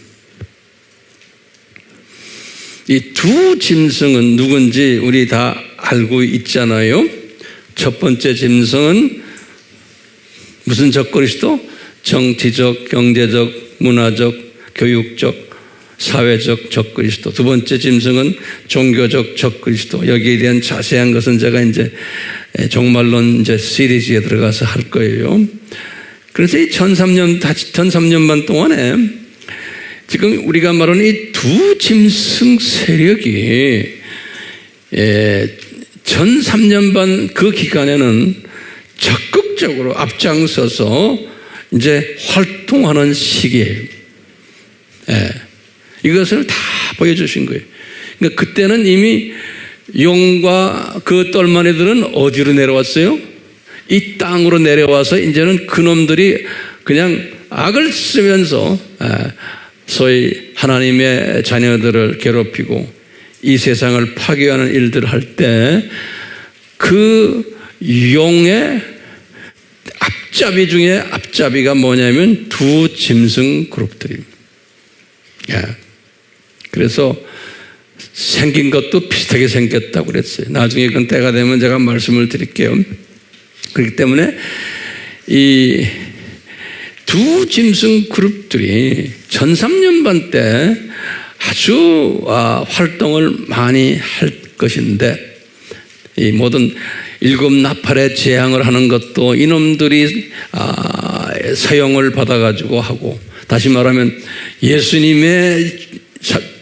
이 두 짐승은 누군지 우리 다 알고 있잖아요. 첫 번째 짐승은 무슨 적그리스도? 정치적, 경제적, 문화적, 교육적, 사회적 적그리스도. 두 번째 짐승은 종교적 적그리스도. 여기에 대한 자세한 것은 제가 이제 종말론 이제 시리즈에 들어가서 할 거예요. 그래서 이 1300년 동안에 지금 우리가 말하는 이 두 짐승 세력이 1300년 반 그 기간에는 적극적으로 앞장서서 이제 활동하는 시기예요. 이것을 다 보여주신 거예요. 그러니까 그때는 이미 용과 그 똘마니들은 어디로 내려왔어요? 이 땅으로 내려와서 이제는 그놈들이 그냥 악을 쓰면서 소위 하나님의 자녀들을 괴롭히고 이 세상을 파괴하는 일들을 할 때 그 용의 앞잡이 중에 앞잡이가 뭐냐면 두 짐승 그룹들입니다. 그래서 생긴 것도 비슷하게 생겼다고 그랬어요. 나중에 그건 때가 되면 제가 말씀을 드릴게요. 그렇기 때문에 이 두 짐승 그룹들이 1300년 반 때 아주 활동을 많이 할 것인데, 이 모든 일곱 나팔의 재앙을 하는 것도 이놈들이 사용을 받아가지고 하고, 다시 말하면 예수님의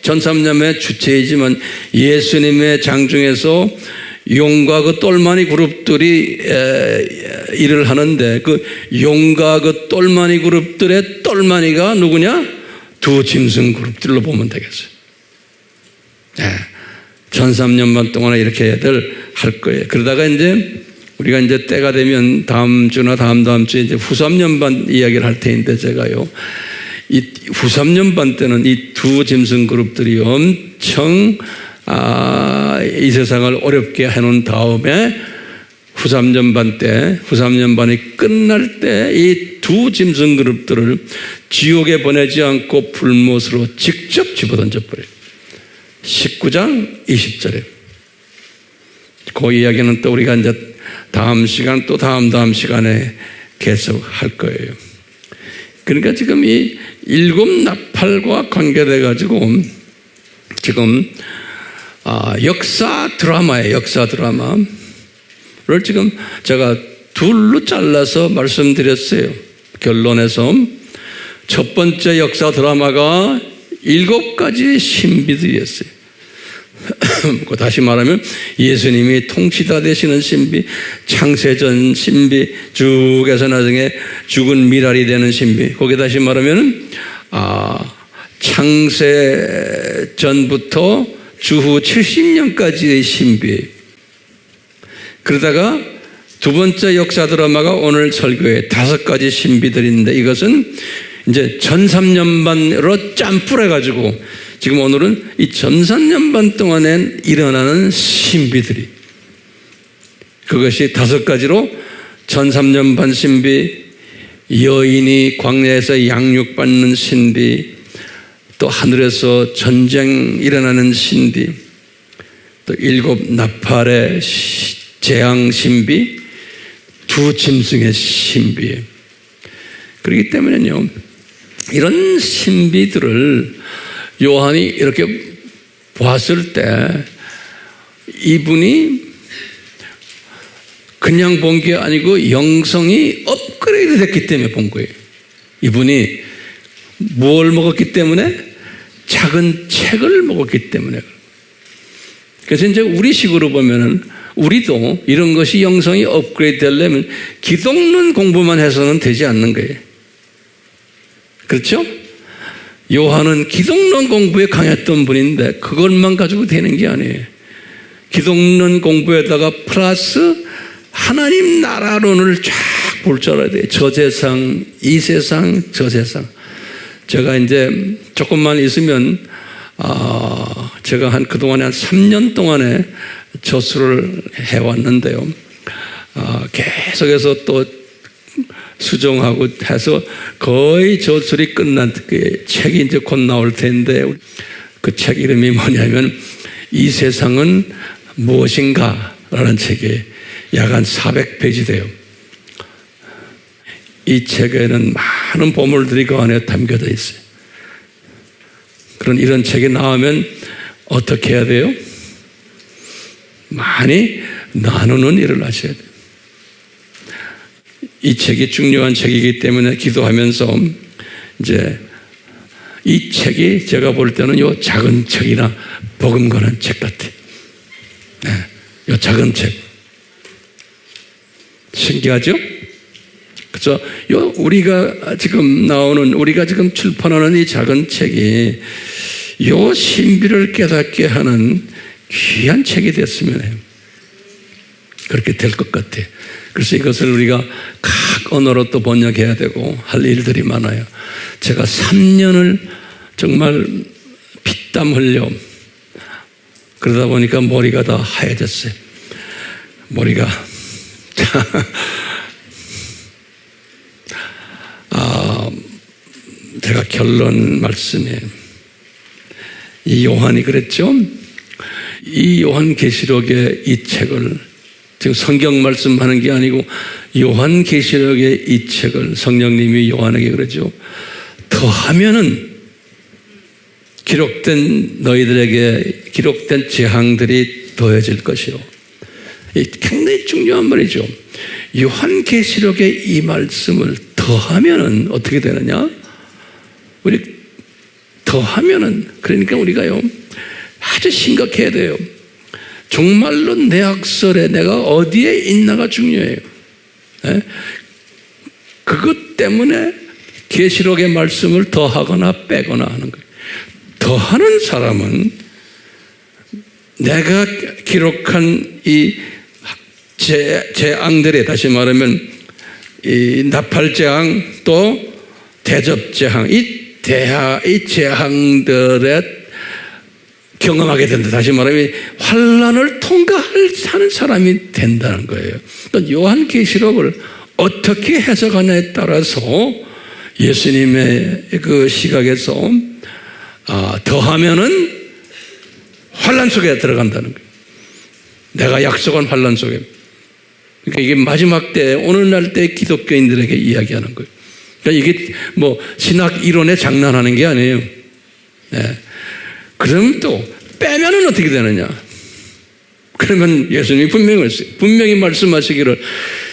1300년의 주체이지만 예수님의 장중에서 용과 그 똘마니 그룹들이 일을 하는데, 그 용과 그 똘마니 그룹들의 똘마니가 누구냐? 두 짐승 그룹들로 보면 되겠어요. 1300년 반 동안에 이렇게들 할 거예요. 그러다가 이제 우리가 이제 때가 되면 다음 주나 다음 주에 이제 후3년 반 이야기를 할 텐데, 제가요, 이 후3년 반 때는 이 두 짐승 그룹들이 엄청 이 세상을 어렵게 해놓은 다음에 후3년 반이 끝날 때 이 두 짐승 그룹들을 지옥에 보내지 않고 불못으로 직접 집어던져 버려요. 19장 20절에. 그 이야기는 또 우리가 이제 다음 시간 또 다음 시간에 계속 할 거예요. 그러니까 지금 이 일곱 나팔과 관계돼 가지고 지금 역사 드라마예요. 역사 드라마를 지금 제가 둘로 잘라서 말씀드렸어요. 결론에서 첫 번째 역사 드라마가 7가지 신비들이었어요. 다시 말하면 예수님이 통치자 되시는 신비, 창세전 신비, 쭉 해서 나중에 죽은 미랄이 되는 신비, 거기에 다시 말하면 창세전부터 주후 70년까지의 신비. 그러다가 두 번째 역사 드라마가 오늘 설교에 5가지 신비들인데, 이것은 이제 1300년 반으로 짬뿌려가지고 지금 오늘은 이 1300년 반 동안에 일어나는 신비들이, 그것이 5가지로 1300년 반 신비, 여인이 광야에서 양육받는 신비, 또 하늘에서 전쟁 일어나는 신비, 또 7 나팔의 재앙 신비, 2 짐승의 신비. 그렇기 때문에요, 이런 신비들을 요한이 이렇게 보았을 때 이분이 그냥 본 게 아니고 영성이 업그레이드 됐기 때문에 본 거예요. 이분이 뭘 먹었기 때문에? 작은 책을 먹었기 때문에. 그래서 이제 우리식으로 보면은 우리도 이런 것이 영성이 업그레이드 되려면 기독론 공부만 해서는 되지 않는 거예요. 그렇죠? 요한은 기독론 공부에 강했던 분인데 그것만 가지고 되는 게 아니에요. 기독론 공부에다가 플러스 하나님 나라론을 쫙 볼 줄 알아야 돼요. 저 세상, 이 세상, 저 세상. 제가 이제 조금만 있으면 제가 그동안에 한 3년 동안에 저술을 해왔는데요. 계속해서 또 수정하고 해서 거의 저술이 끝난 그 책이 이제 곧 나올 텐데, 그 책 이름이 뭐냐면 이 세상은 무엇인가 라는 책이 약 한 400페이지 돼요. 이 책에는 많은 보물들이 그 안에 담겨져 있어요. 그런 이런 책이 나오면 어떻게 해야 돼요? 많이 나누는 일을 하셔야 돼요. 이 책이 중요한 책이기 때문에 기도하면서 이제 이 책이 제가 볼 때는 요 작은 책이나 복음 거는 책 같아요. 네, 요 작은 책. 신기하죠? 그래서 우리가 지금 출판하는 이 작은 책이 요 신비를 깨닫게 하는 귀한 책이 됐으면 해요. 그렇게 될 것 같아요. 그래서 이것을 우리가 각 언어로 또 번역해야 되고 할 일들이 많아요. 제가 3년을 정말 피땀 흘려 그러다 보니까 머리가 다 하얘졌어요. 머리가 제가 결론 말씀에 이 요한이 그랬죠. 이 요한계시록의 이 책을, 지금 성경 말씀하는 게 아니고 요한계시록의 이 책을 성령님이 요한에게 그러죠. 더하면은 너희들에게 기록된 재앙들이 더해질 것이요. 굉장히 중요한 말이죠. 요한계시록의 이 말씀을 더하면은 어떻게 되느냐? 우리 더하면은, 그러니까 우리가요 아주 심각해야 돼요. 정말로 내 학설에 내가 어디에 있나가 중요해요. 네? 그것 때문에 계시록의 말씀을 더하거나 빼거나 하는 거예요. 더하는 사람은 내가 기록한 이 재앙들에, 다시 말하면 이 나팔재앙 또 대접재앙, 이 재앙들에 경험하게 된다. 다시 말하면 환난을 통과하는 사람이 된다는 거예요. 그러니까 요한계시록을 어떻게 해석하냐에 따라서 예수님의 그 시각에서 더하면은 환난 속에 들어간다는 거예요. 내가 약속한 환난 속에. 그러니까 이게 마지막 때, 오늘날 때 기독교인들에게 이야기하는 거예요. 그러니까 이게 뭐 신학 이론에 장난하는 게 아니에요. 네. 그럼 또 빼면은 어떻게 되느냐? 그러면 예수님이 분명히 말씀하시기를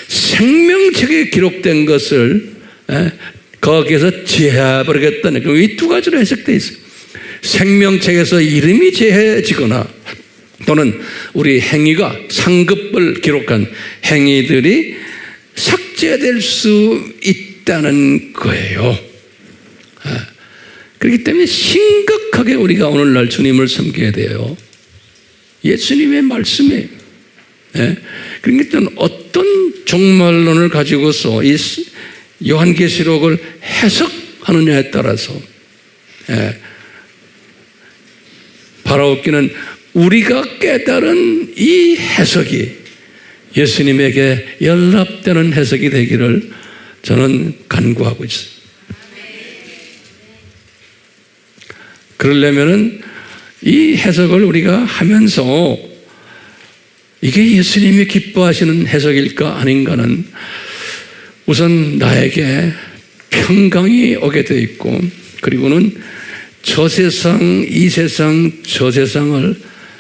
생명책에 기록된 것을 거기에서 제해버리겠다는, 그럼 이 2가지로 해석되어 있어요. 생명책에서 이름이 제해지거나 또는 우리 행위가 상급을 기록한 행위들이 삭제될 수 있다는 거예요. 그렇기 때문에 심각하게 우리가 오늘날 주님을 섬겨야 돼요. 예수님의 말씀에. 그러니까 어떤 종말론을 가지고서 이 요한계시록을 해석하느냐에 따라서 바라옵기는 우리가 깨달은 이 해석이 예수님에게 연락되는 해석이 되기를 저는 간구하고 있어요. 그러려면은 이 해석을 우리가 하면서 이게 예수님이 기뻐하시는 해석일까 아닌가는 우선 나에게 평강이 오게 되어 있고, 그리고는 저 세상, 이 세상, 저 세상을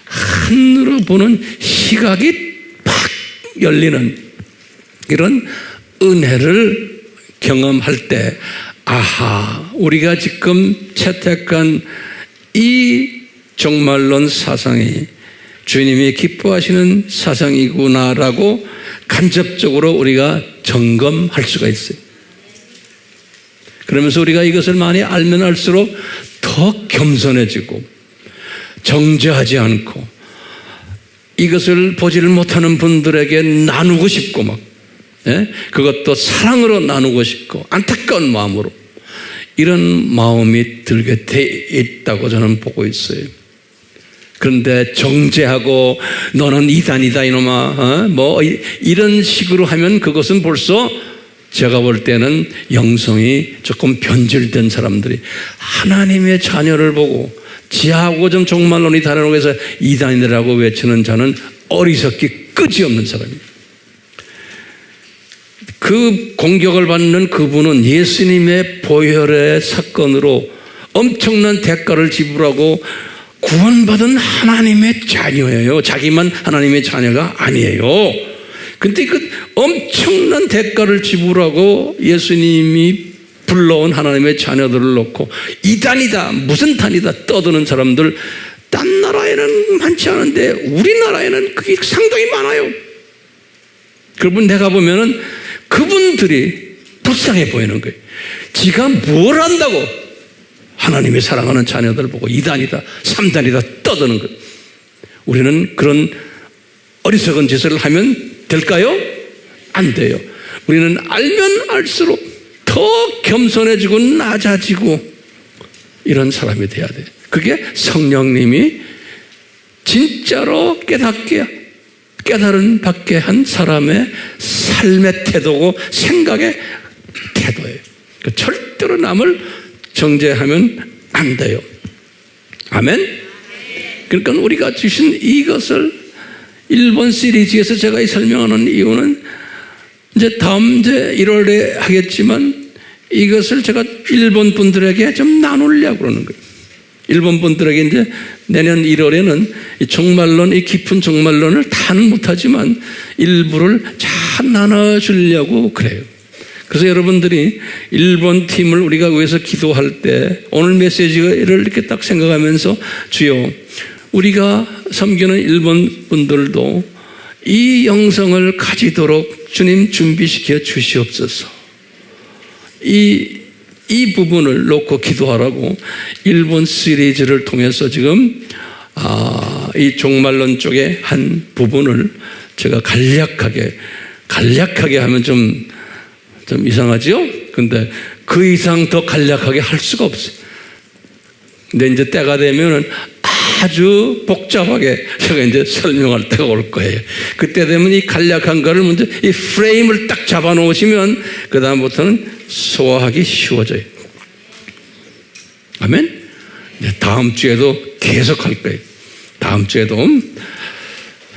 한으로 보는 시각이 팍 열리는 이런 은혜를 경험할 때, 아하, 우리가 지금 채택한 이 종말론 사상이 주님이 기뻐하시는 사상이구나라고 간접적으로 우리가 점검할 수가 있어요. 그러면서 우리가 이것을 많이 알면 알수록 더 겸손해지고 정죄하지 않고 이것을 보지를 못하는 분들에게 나누고 싶고 막, 예? 그것도 사랑으로 나누고 싶고 안타까운 마음으로 이런 마음이 들게 돼 있다고 저는 보고 있어요. 그런데 정죄하고 너는 이단이다 이놈아, 뭐 이런 식으로 하면 그것은 벌써 제가 볼 때는 영성이 조금 변질된 사람들이 하나님의 자녀를 보고 지하고 좀 종말론이 다르다고 해서 이단이라고 외치는 자는 어리석기 끄지없는 사람입니다. 그 공격을 받는 그분은 예수님의 보혈의 사건으로 엄청난 대가를 지불하고 구원받은 하나님의 자녀예요. 자기만 하나님의 자녀가 아니에요. 근데 그 엄청난 대가를 지불하고 예수님이 불러온 하나님의 자녀들을 놓고 이단이다, 무슨 단이다 떠드는 사람들 딴 나라에는 많지 않은데 우리나라에는 그게 상당히 많아요. 그러면 내가 보면은 그분들이 불쌍해 보이는 거예요. 지가 뭘 안다고 하나님의 사랑하는 자녀들 보고 이단이다, 삼단이다 떠드는 거예요. 우리는 그런 어리석은 짓을 하면 될까요? 안 돼요. 우리는 알면 알수록 더 겸손해지고 낮아지고 이런 사람이 돼야 돼요. 그게 성령님이 진짜로 깨달은 받게 한 사람의 삶의 태도고 생각의 태도예요. 절대로 남을 정죄하면 안 돼요. 아멘? 그러니까 우리가 주신 이것을 일본 시리즈에서 제가 설명하는 이유는 이제 다음 1월에 하겠지만 이것을 제가 일본 분들에게 좀 나누려고 그러는 거예요. 일본 분들에게 이제 내년 1월에는 이 종말론, 이 깊은 종말론을 다는 못하지만 일부를 잘 나눠주려고 그래요. 그래서 여러분들이 일본 팀을 우리가 위해서 기도할 때 오늘 메시지를 이렇게 딱 생각하면서 주여, 우리가 섬기는 일본 분들도 이 영성을 가지도록 주님 준비시켜 주시옵소서. 이 부분을 놓고 기도하라고 일본 시리즈를 통해서 지금 이 종말론 쪽의 한 부분을 제가 간략하게 하면 좀 이상하죠? 근데 그 이상 더 간략하게 할 수가 없어요. 근데 이제 때가 되면은 아주 복잡하게 제가 이제 설명할 때가 올 거예요. 그때 되면 이 간략한 거를 먼저 이 프레임을 딱 잡아 놓으시면 그다음부터는 소화하기 쉬워져요. 아멘? 다음 주에도 계속 할 거예요. 다음 주에도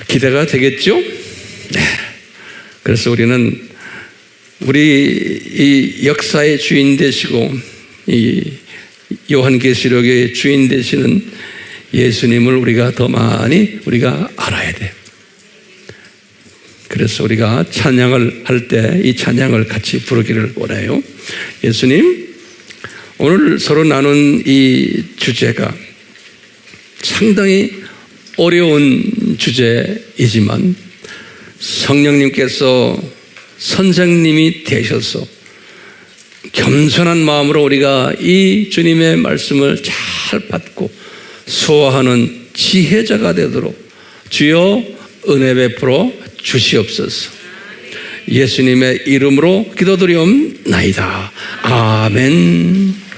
기대가 되겠죠? 네. 그래서 우리는 우리 이 역사의 주인 되시고 이 요한계시록의 주인 되시는 예수님을 우리가 더 많이 우리가 알아야 돼요. 그래서 우리가 찬양을 할 때 이 찬양을 같이 부르기를 원해요. 예수님, 오늘 서로 나눈 이 주제가 상당히 어려운 주제이지만 성령님께서 선생님이 되셔서 겸손한 마음으로 우리가 이 주님의 말씀을 잘 받고 소화하는 지혜자가 되도록 주여 은혜 베풀어 주시옵소서. 예수님의 이름으로 기도드리옵나이다. 아멘.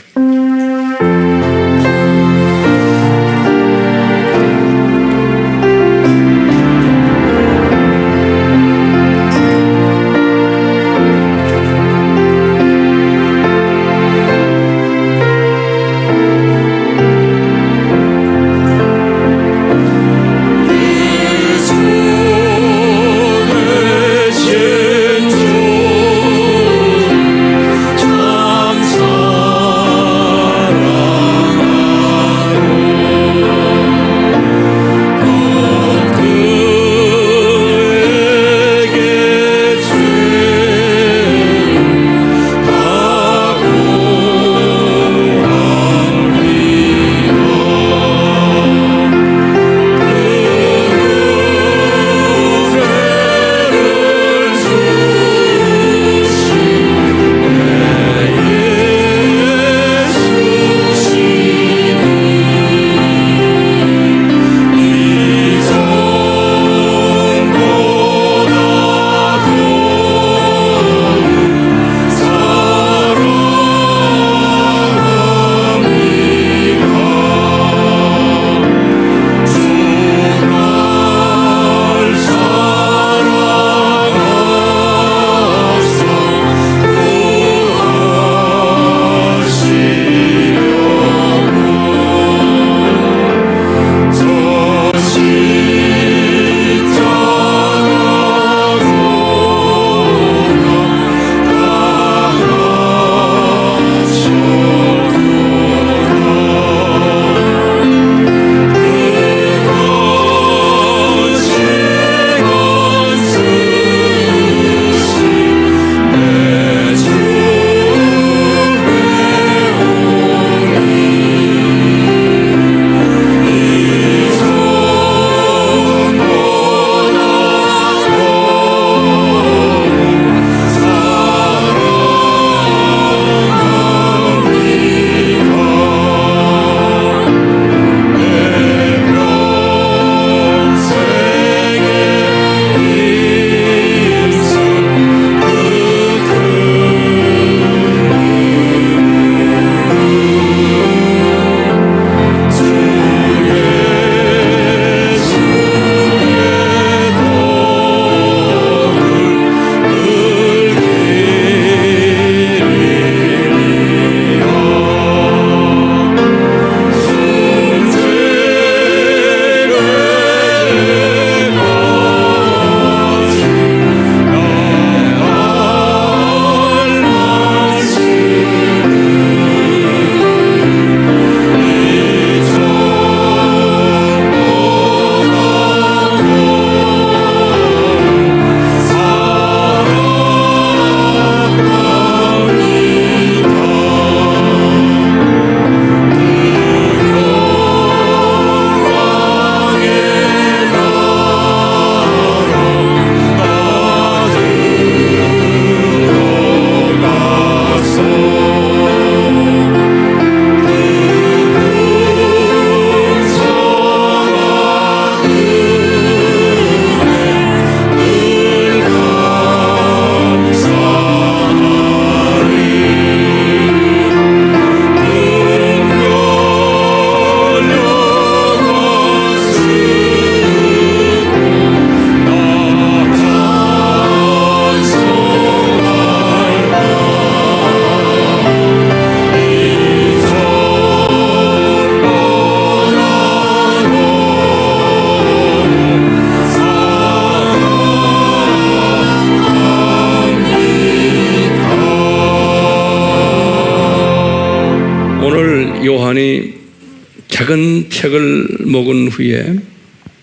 작은 책을 먹은 후에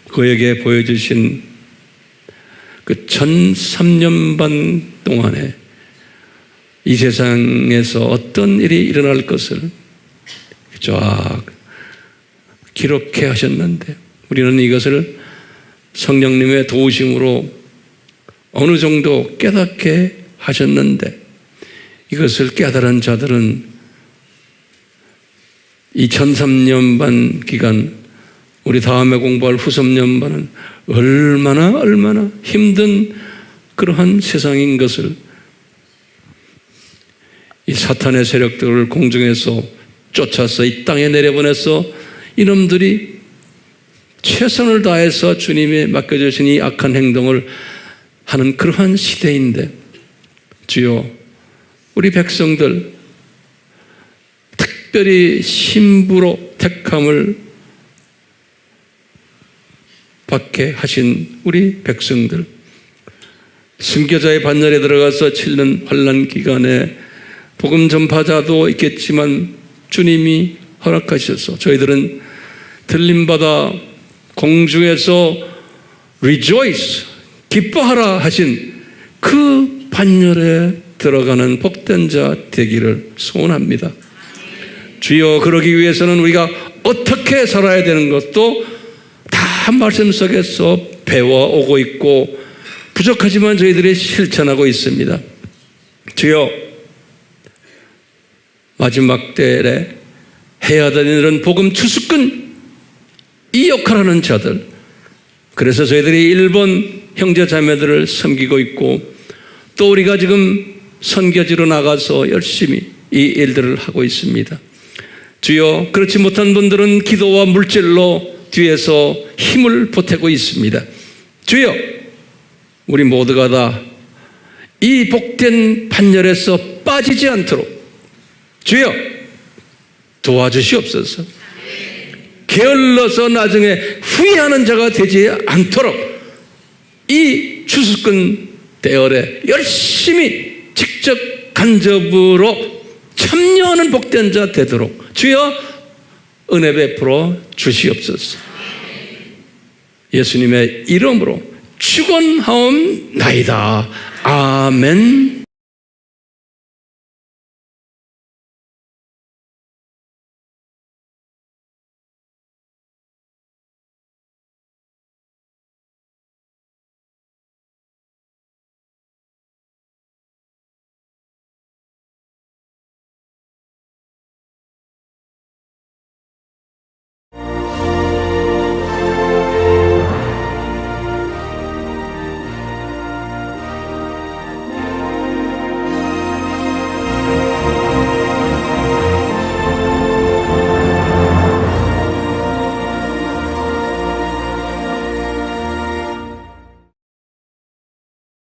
그에게 보여주신 그 1003년 반 동안에 이 세상에서 어떤 일이 일어날 것을 쫙 기록해 하셨는데, 우리는 이것을 성령님의 도우심으로 어느 정도 깨닫게 하셨는데, 이것을 깨달은 자들은 이 1003년 반 기간, 우리 다음에 공부할 후섭년반은 얼마나 힘든 그러한 세상인 것을, 이 사탄의 세력들을 공중에서 쫓아서 이 땅에 내려보내서 이놈들이 최선을 다해서 주님이 맡겨주신 이 악한 행동을 하는 그러한 시대인데, 주여, 우리 백성들, 특별히 신부로 택함을 받게 하신 우리 백성들, 순교자의 반열에 들어가서 치는 환난 기간에 복음 전파자도 있겠지만 주님이 허락하셔서 저희들은 들림받아 공중에서 rejoice, 기뻐하라 하신 그 반열에 들어가는 복된 자 되기를 소원합니다. 주여, 그러기 위해서는 우리가 어떻게 살아야 되는 것도 다 말씀 속에서 배워오고 있고 부족하지만 저희들이 실천하고 있습니다. 주여, 마지막 때에 해야 되는 이런 복음 추수꾼, 이 역할하는 자들, 그래서 저희들이 일본 형제 자매들을 섬기고 있고 또 우리가 지금 선교지로 나가서 열심히 이 일들을 하고 있습니다. 주여, 그렇지 못한 분들은 기도와 물질로 뒤에서 힘을 보태고 있습니다. 주여, 우리 모두가 다 이 복된 반열에서 빠지지 않도록 주여 도와주시옵소서. 게을러서 나중에 후회하는 자가 되지 않도록 이 추수꾼 대열에 열심히 직접 간접으로 참여하는 복된 자 되도록 주여 은혜 베풀어 주시옵소서. 예수님의 이름으로 축원하옵나이다. 아멘.